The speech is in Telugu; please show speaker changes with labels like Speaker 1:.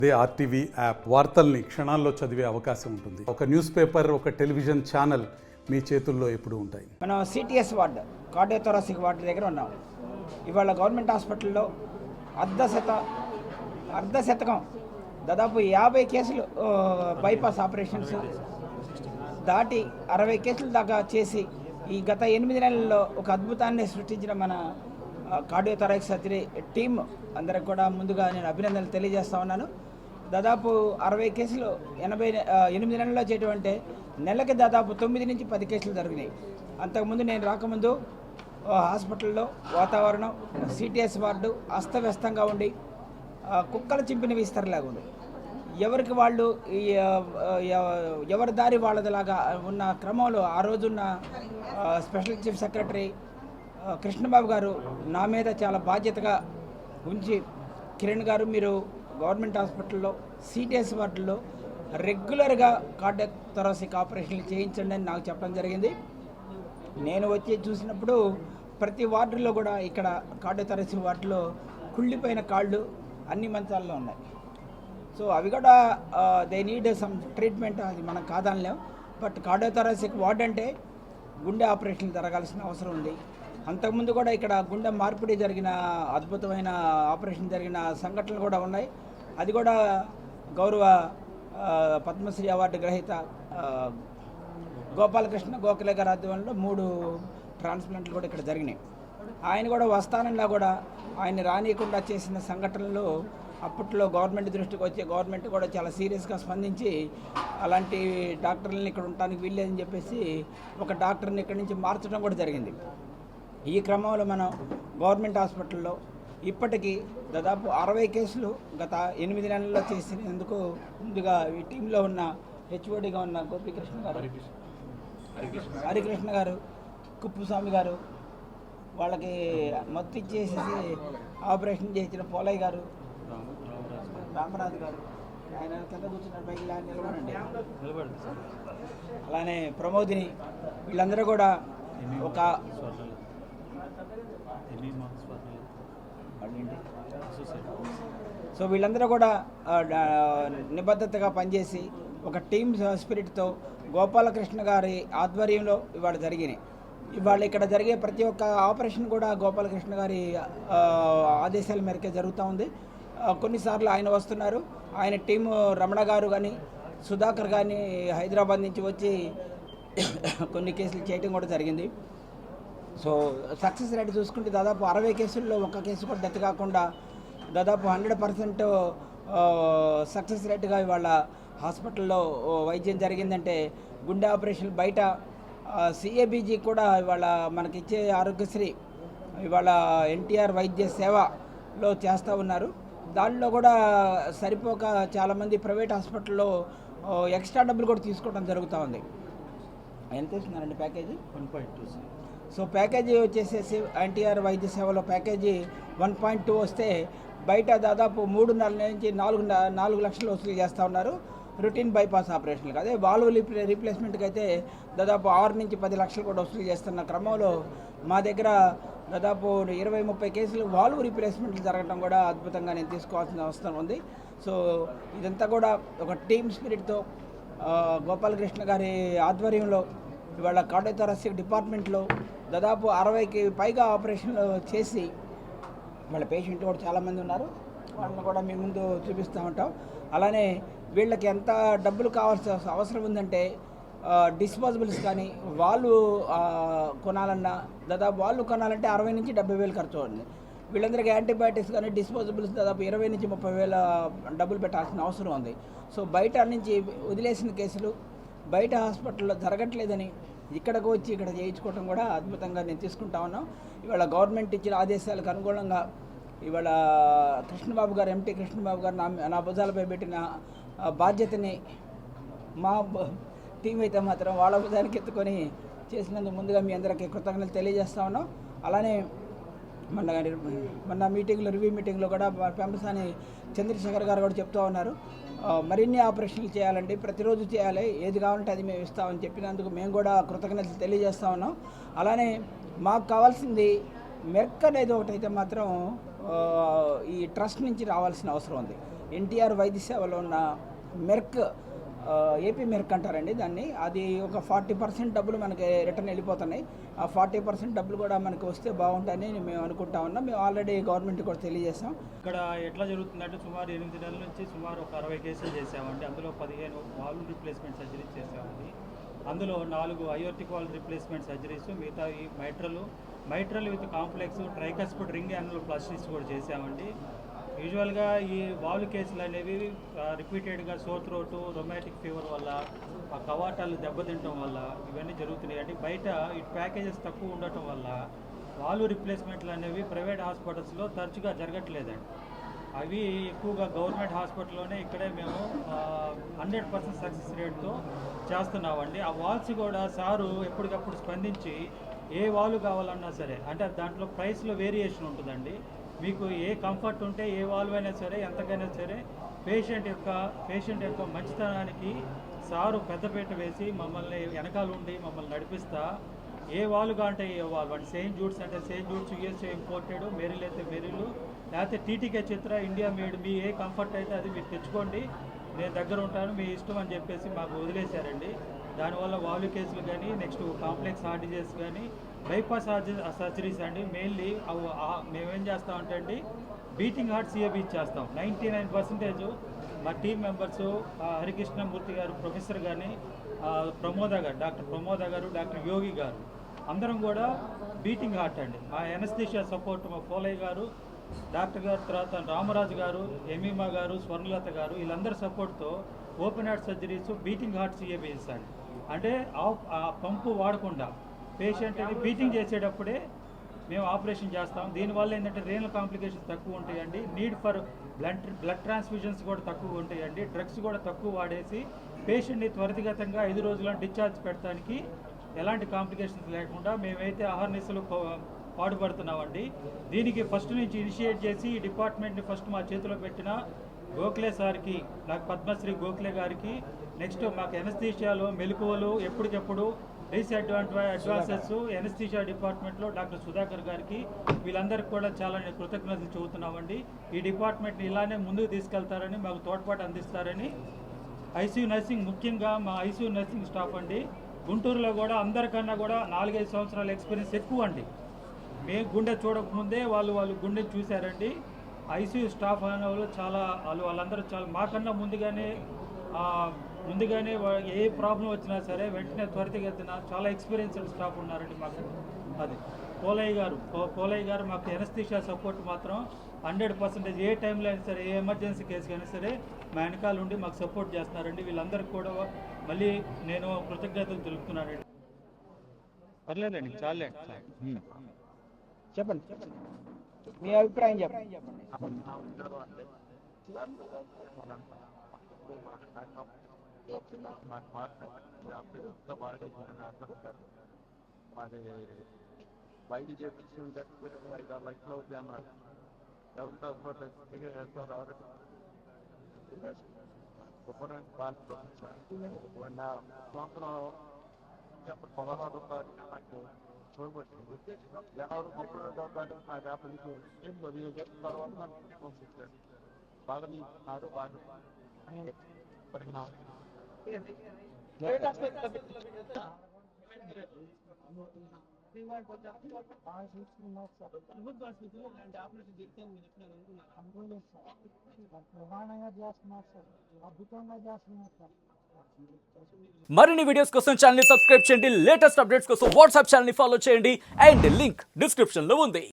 Speaker 1: అదే ఆర్టీవీ యాప్ వార్తల్ని క్షణాల్లో చదివే అవకాశం ఉంటుంది. ఒక న్యూస్ పేపర్, ఒక టెలివిజన్ ఛానల్ మీ చేతుల్లో ఎప్పుడూ ఉంటాయి.
Speaker 2: మనం సిటిఎస్ వార్డు, కార్డియోథొరాసిక్ వార్డు దగ్గర ఉన్నాం. ఇవాళ గవర్నమెంట్ హాస్పిటల్లో అర్ధశతకం దాదాపు 50 కేసులు బైపాస్ ఆపరేషన్స్ దాటి 60 కేసుల దాకా చేసి ఈ గత 8 నెలల్లో ఒక అద్భుతాన్ని సృష్టించిన మన కార్డియోథొరాసిక్ సర్జరీ టీమ్ అందరికి కూడా ముందుగా నేను అభినందనలు తెలియజేస్తా ఉన్నాను. దాదాపు 60 కేసులు 8 నెలల్లో చేయటం అంటే నెలకి దాదాపు 9 నుంచి 10 కేసులు జరిగినాయి. అంతకుముందు నేను రాకముందు హాస్పిటల్లో వాతావరణం సిటిఎస్ వార్డు అస్తవ్యస్తంగా ఉండి కుక్కలు చింపిన విస్తరలాగా ఉంది. ఎవరికి వాళ్ళు ఎవరి దారి వాళ్ళదిలాగా ఉన్న క్రమంలో ఆ రోజున్న స్పెషల్ చీఫ్ సెక్రటరీ కృష్ణబాబు గారు నా మీద చాలా బాధ్యతగా ఉంచి, కిరణ్ గారు మీరు గవర్నమెంట్ హాస్పిటల్లో సిటిఎస్ వార్డుల్లో రెగ్యులర్గా కార్డియోథొరాసిక్ ఆపరేషన్లు చేయించండి అని నాకు చెప్పడం జరిగింది. నేను వచ్చి చూసినప్పుడు ప్రతి వార్డులో కూడా ఇక్కడ కార్డియోథొరాసిక్ వార్డులో కుళ్ళిపోయిన కాళ్ళు అన్ని మంచాల్లో ఉన్నాయి. సో అవి కూడా దే నీడ్ సమ్ ట్రీట్మెంట్, అది మనం కాదనలేం. బట్ కార్డియోథొరాసిక్ వార్డు అంటే గుండె ఆపరేషన్లు జరగాల్సిన అవసరం ఉంది. అంతకుముందు కూడా ఇక్కడ గుండె మార్పిడి జరిగిన అద్భుతమైన ఆపరేషన్ జరిగిన సంఘటనలు కూడా ఉన్నాయి. అది కూడా గౌరవ పద్మశ్రీ అవార్డు గ్రహీత గోపాలకృష్ణ గోఖలే గారి ఆధ్వర్యంలో 3 ట్రాన్స్ప్లాంట్లు కూడా ఇక్కడ జరిగినాయి. ఆయన కూడా వస్తానన్నా కూడా ఆయన రానియకుండా చేసిన సంఘటనలు అప్పట్లో గవర్నమెంట్ దృష్టికి వచ్చి గవర్నమెంట్ కూడా చాలా సీరియస్గా స్పందించి అలాంటి డాక్టర్లని ఇక్కడ ఉండటానికి వీల్లేదని చెప్పేసి ఒక డాక్టర్ని ఇక్కడి నుంచి మార్చడం కూడా జరిగింది. ఈ క్రమంలో మనం గవర్నమెంట్ హాస్పిటల్లో ఇప్పటికీ దాదాపు 60 కేసులు గత 8 నెలల్లో చేసినందుకు ముందుగా ఈ టీంలో ఉన్న హెచ్ఓడిగా ఉన్న గోపీకృష్ణ గారు, హరికృష్ణ గారు, కుప్పుస్వామి గారు, వాళ్ళకి మత్తు ఇచ్చేసేసి ఆపరేషన్ చేసిన పోలయ్య గారు, రామరాజు గారు, ఆయన కింద కూర్చున్న పైకి నిలబడండి, అలానే ప్రమోదిని, వీళ్ళందరూ కూడా ఒక సో వీళ్ళందరూ కూడా నిబద్ధతగా పనిచేసి ఒక టీమ్ స్పిరిట్తో గోపాలకృష్ణ గారి ఆధ్వర్యంలో ఇవాళ జరిగినాయి. ఇవాళ ఇక్కడ జరిగే ప్రతి ఒక్క ఆపరేషన్ కూడా గోపాలకృష్ణ గారి ఆదేశాల మేరకే జరుగుతూ ఉంది. కొన్నిసార్లు ఆయన వస్తున్నారు, ఆయన టీము రమణ గారు కానీ సుధాకర్ కానీ హైదరాబాద్ నుంచి వచ్చి కొన్ని కేసులు చేయటం కూడా జరిగింది. సో సక్సెస్ రేట్ చూసుకుంటే దాదాపు 60 కేసుల్లో ఒక్క కేసు కూడా డెత్ కాకుండా దాదాపు 100% సక్సెస్ రేట్గా ఇవాళ హాస్పిటల్లో వైద్యం జరిగిందంటే గుండె ఆపరేషన్ బయట సిఏబీజీ కూడా ఇవాళ మనకిచ్చే ఆరోగ్యశ్రీ ఇవాళ ఎన్టీఆర్ వైద్య సేవలో చేస్తూ ఉన్నారు. దానిలో కూడా సరిపోక చాలామంది ప్రైవేట్ హాస్పిటల్లో ఎక్స్ట్రా డబ్బులు కూడా తీసుకోవడం జరుగుతూ ఉంది. ఎంత ఇస్తున్నారండి ప్యాకేజీ? 1.2. సో ప్యాకేజీ వచ్చేసేసి ఎన్టీఆర్ వైద్య సేవలో ప్యాకేజీ 1.2 వస్తే బయట దాదాపు 3.5 నుంచి 4 లక్షలు వసూలు చేస్తూ ఉన్నారు రొటీన్ బైపాస్ ఆపరేషన్లకు. అదే వాల్వ్ రీప్లేస్మెంట్కి అయితే దాదాపు 6 నుంచి 10 లక్షలు కూడా వసూలు చేస్తున్న క్రమంలో మా దగ్గర దాదాపు 20-30 కేసులు వాల్వ్ రీప్లేస్మెంట్లు జరగడం కూడా అద్భుతంగా నేను తీసుకోవాల్సిన అవసరం ఉంది. సో ఇదంతా కూడా ఒక టీమ్ స్పిరిట్తో గోపాలకృష్ణ గారి ఆధ్వర్యంలో ఇవాళ కార్డియోథొరాసిక్ డిపార్ట్మెంట్లో దాదాపు 60కి పైగా ఆపరేషన్లు చేసి వాళ్ళ పేషెంట్లు కూడా చాలామంది ఉన్నారు. వాళ్ళని కూడా మీ ముందు చూపిస్తూ ఉంటాం. అలానే వీళ్ళకి ఎంత డబ్బులు కావాల్సిన అవసరం ఉందంటే డిస్పోజబుల్స్ కానీ వాళ్ళు కొనాలన్నా దాదాపు వాళ్ళు కొనాలంటే 60 నుంచి 70 వేలు ఖర్చు అవుతుంది. వీళ్ళందరికీ యాంటీబయాటిక్స్ కానీ డిస్పోజబుల్స్ దాదాపు 20 నుంచి 30 వేల డబ్బులు పెట్టాల్సిన అవసరం ఉంది. సో బయట నుంచి వదిలేసిన కేసులు బయట హాస్పిటల్లో జరగట్లేదని ఇక్కడికి వచ్చి ఇక్కడ చేయించుకోవడం కూడా అద్భుతంగా నేను తీసుకుంటా ఉన్నాం. ఇవాళ గవర్నమెంట్ ఇచ్చిన ఆదేశాలకు అనుగుణంగా ఇవాళ కృష్ణబాబు గారు, ఎంటీ కృష్ణబాబు గారు నా భుజాలపై పెట్టిన బాధ్యతని మా టీం అయితే మాత్రం వాళ్ళ భుజానికి ఎత్తుకొని చేసినందుకు ముందుగా మీ అందరికీ కృతజ్ఞతలు తెలియజేస్తా ఉన్నాం. అలానే మొన్న మీటింగ్లో రివ్యూ మీటింగ్లో కూడా పెంపసాని చంద్రశేఖర్ గారు కూడా చెప్తూ ఉన్నారు, మరిన్ని ఆపరేషన్లు చేయాలండి, ప్రతిరోజు చేయాలి, ఏది కావాలంటే అది మేము ఇస్తామని చెప్పినందుకు మేము కూడా కృతజ్ఞతలు తెలియజేస్తూ ఉన్నాం. అలానే మాకు కావాల్సింది మెర్క్ అనేది ఒకటైతే మాత్రం ఈ ట్రస్ట్ నుంచి రావాల్సిన అవసరం ఉంది. ఎన్టీఆర్ వైద్య సేవలో ఉన్న మెర్క్, ఏపీ మెర్క్ అంటారండి దాన్ని, అది ఒక 40% డబ్బులు మనకి రిటర్న్ వెళ్ళిపోతున్నాయి. ఆ 40% డబ్బులు కూడా మనకి వస్తే బాగుంటుందని మేము అనుకుంటా ఉన్నాం. మేము ఆల్రెడీ గవర్నమెంట్ కూడా తెలియజేసాం.
Speaker 3: ఇక్కడ ఎట్లా జరుగుతుందంటే సుమారు 8 నెలల నుంచి సుమారు ఒక 60 కేసులు చేసామండి. అందులో 15 వాల్వ్ రిప్లేస్మెంట్ సర్జరీస్ చేసామండి. అందులో 4 అయోర్టిక్ వాల్వ్ రిప్లేస్మెంట్ సర్జరీస్, మిగతా ఈ mitral with complex tricuspid ring annuloplasties కూడా చేసామండి. యూజువల్గా ఈ వాల్వ్ కేసులు అనేవి రిపీటెడ్గా సోర్ త్రోటు, రొమాటిక్ ఫీవర్ వల్ల, ఆ కవాటాలు దెబ్బతింటం వల్ల ఇవన్నీ జరుగుతున్నాయి అండి. బయట ఈ ప్యాకేజెస్ తక్కువ ఉండటం వల్ల వాల్వ్ రిప్లేస్మెంట్లు అనేవి ప్రైవేట్ హాస్పిటల్స్లో తరచుగా జరగట్లేదండి. అవి ఎక్కువగా గవర్నమెంట్ హాస్పిటల్లోనే ఇక్కడే మేము 100% సక్సెస్ రేట్తో చేస్తున్నామండి. ఆ వాల్స్ కూడా సారు ఎప్పటికప్పుడు స్పందించి ఏ వాల్వ్ కావాలన్నా సరే, అంటే దాంట్లో ప్రైస్లో వేరియేషన్ ఉంటుందండి. మీకు ఏ కంఫర్ట్ ఉంటే ఏ వాల్వ్ అయినా సరే, ఎంతకైనా సరే పేషెంట్ యొక్క మంచితనానికి సారు పెద్దపీట వేసి మమ్మల్ని వెనకాల ఉండి మమ్మల్ని నడిపిస్తా ఏ వాల్వ్గా అంటే ఏ వాల్వ్ అంటే సెయింట్ జూడ్స్ అంటే సెయింట్ జూడ్స్ యూఎస్ఏ ఇంపోర్టెడ్, మెరిల్ అయితే మెరిల్, లేకపోతే టీటీకే చిత్ర ఇండియా మేడ్, మీ ఏ కంఫర్ట్ అయితే అది మీరు తెచ్చుకోండి, నేను దగ్గర ఉంటాను, మీ ఇష్టం అని చెప్పేసి మాకు వదిలేశారండి. దానివల్ల వాల్వ్ కేసులు కానీ, నెక్స్ట్ కాంప్లెక్స్ హార్ట్ డిజీస్ కానీ, బైపాస్ సర్జరీస్ అండి. మెయిన్లీ మేమేం చేస్తామంటే అండి, బీటింగ్ హార్ట్ సిఏబీ చేస్తాం. 99% మా టీం మెంబర్స్ హరికృష్ణమూర్తి గారు, ప్రొఫెసర్ కానీ, డాక్టర్ ప్రమోద గారు, డాక్టర్ యోగి గారు, అందరం కూడా బీటింగ్ హార్ట్ అండి. మా ఎనస్థీషియా సపోర్ట్ మా పోలయ్య గారు, డాక్టర్ గారు, తర్వాత రామరాజు గారు, ఎమీమా గారు, స్వర్ణలత గారు, వీళ్ళందరి సపోర్ట్తో open heart surgeries, beating heart CABS అండి. అంటే ఆ పంపు వాడకుండా పేషెంట్ని బీటింగ్ చేసేటప్పుడే మేము ఆపరేషన్ చేస్తాం. దీనివల్ల ఏంటంటే రీనల్ కాంప్లికేషన్స్ తక్కువ ఉంటాయండి. నీడ్ ఫర్ బ్లడ్ ట్రాన్స్ఫ్యూజన్స్ కూడా తక్కువ ఉంటాయండి. డ్రగ్స్ కూడా తక్కువ వాడేసి పేషెంట్ని త్వరితగతంగా 5 రోజుల్లో డిశ్చార్జ్ పెట్టడానికి ఎలాంటి కాంప్లికేషన్స్ లేకుండా మేమైతే అహర్నిశలు పాటుపడుతున్నామండి. దీనికి ఫస్ట్ నుంచి ఇనిషియేట్ చేసి ఈ డిపార్ట్మెంట్ని ఫస్ట్ మా చేతిలో పెట్టిన గోఖలే సార్కి, నాకు పద్మశ్రీ గోఖలే గారికి, నెక్స్ట్ మాకు ఎనస్థీషియాలో మెలకువలు ఎప్పటికెప్పుడు అడ్వాన్సెస్ ఎనస్థీషియా డిపార్ట్మెంట్లో డాక్టర్ సుధాకర్ గారికి, వీళ్ళందరికీ కూడా చాలా కృతజ్ఞతలు చెబుతున్నామండి. ఈ డిపార్ట్మెంట్ని ఇలానే ముందుకు తీసుకెళ్తారని, మాకు తోడ్పాటు అందిస్తారని. ఐసీయూ నర్సింగ్, ముఖ్యంగా మా ఐసీయూ నర్సింగ్ స్టాఫ్ అండి, గుంటూరులో కూడా అందరికన్నా కూడా 4-5 సంవత్సరాల ఎక్స్పీరియన్స్ ఎక్కువ అండి. మేము గుండె చూడకముందే వాళ్ళు గుండె చూశారండి. ఐసీయూ స్టాఫ్ అనే వాళ్ళు వాళ్ళందరూ చాలా మాకన్నా ముందుగానే ఏ ప్రాబ్లం వచ్చినా సరే వెంటనే త్వరితగతిన చాలా ఎక్స్పీరియన్స్డ్ స్టాఫ్ ఉన్నారండి మాకు. అది పోలయ్య గారు మాకు ఎనస్థీషియా సపోర్ట్ మాత్రం 100% ఏ టైంలో అయినా సరే, ఏ ఎమర్జెన్సీ కేసు అయినా సరే మా వెనకాల ఉండి మాకు సపోర్ట్ చేస్తున్నారండి. వీళ్ళందరికీ కూడా మళ్ళీ నేను కృతజ్ఞతలు తెలుపుతున్నానండి. పర్లేదండి, చాలే.
Speaker 2: చెప్పండి మీ అభిప్రాయం చెప్పండి.
Speaker 4: బయట చేపించుకుంటే 5-6 లక్షలు అవుతాయి అన్నారు. సంవత్సరం 16 నాకు చూడబట్టి జనవరి 30 నా వ్యాపారికి తర్వాత నాకు పంపించారు. బాగా తీసుకున్నారు, బాగా పరిణామం.
Speaker 5: మరిన్ని వీడియోస్ కోసం ఛానల్ ని సబ్స్క్రైబ్ చేయండి. లేటెస్ట్ అప్డేట్స్ కోసం వాట్సాప్ ఛానల్ ని ఫాలో చేయండి. అండ్ లింక్ డిస్క్రిప్షన్ లో ఉంది.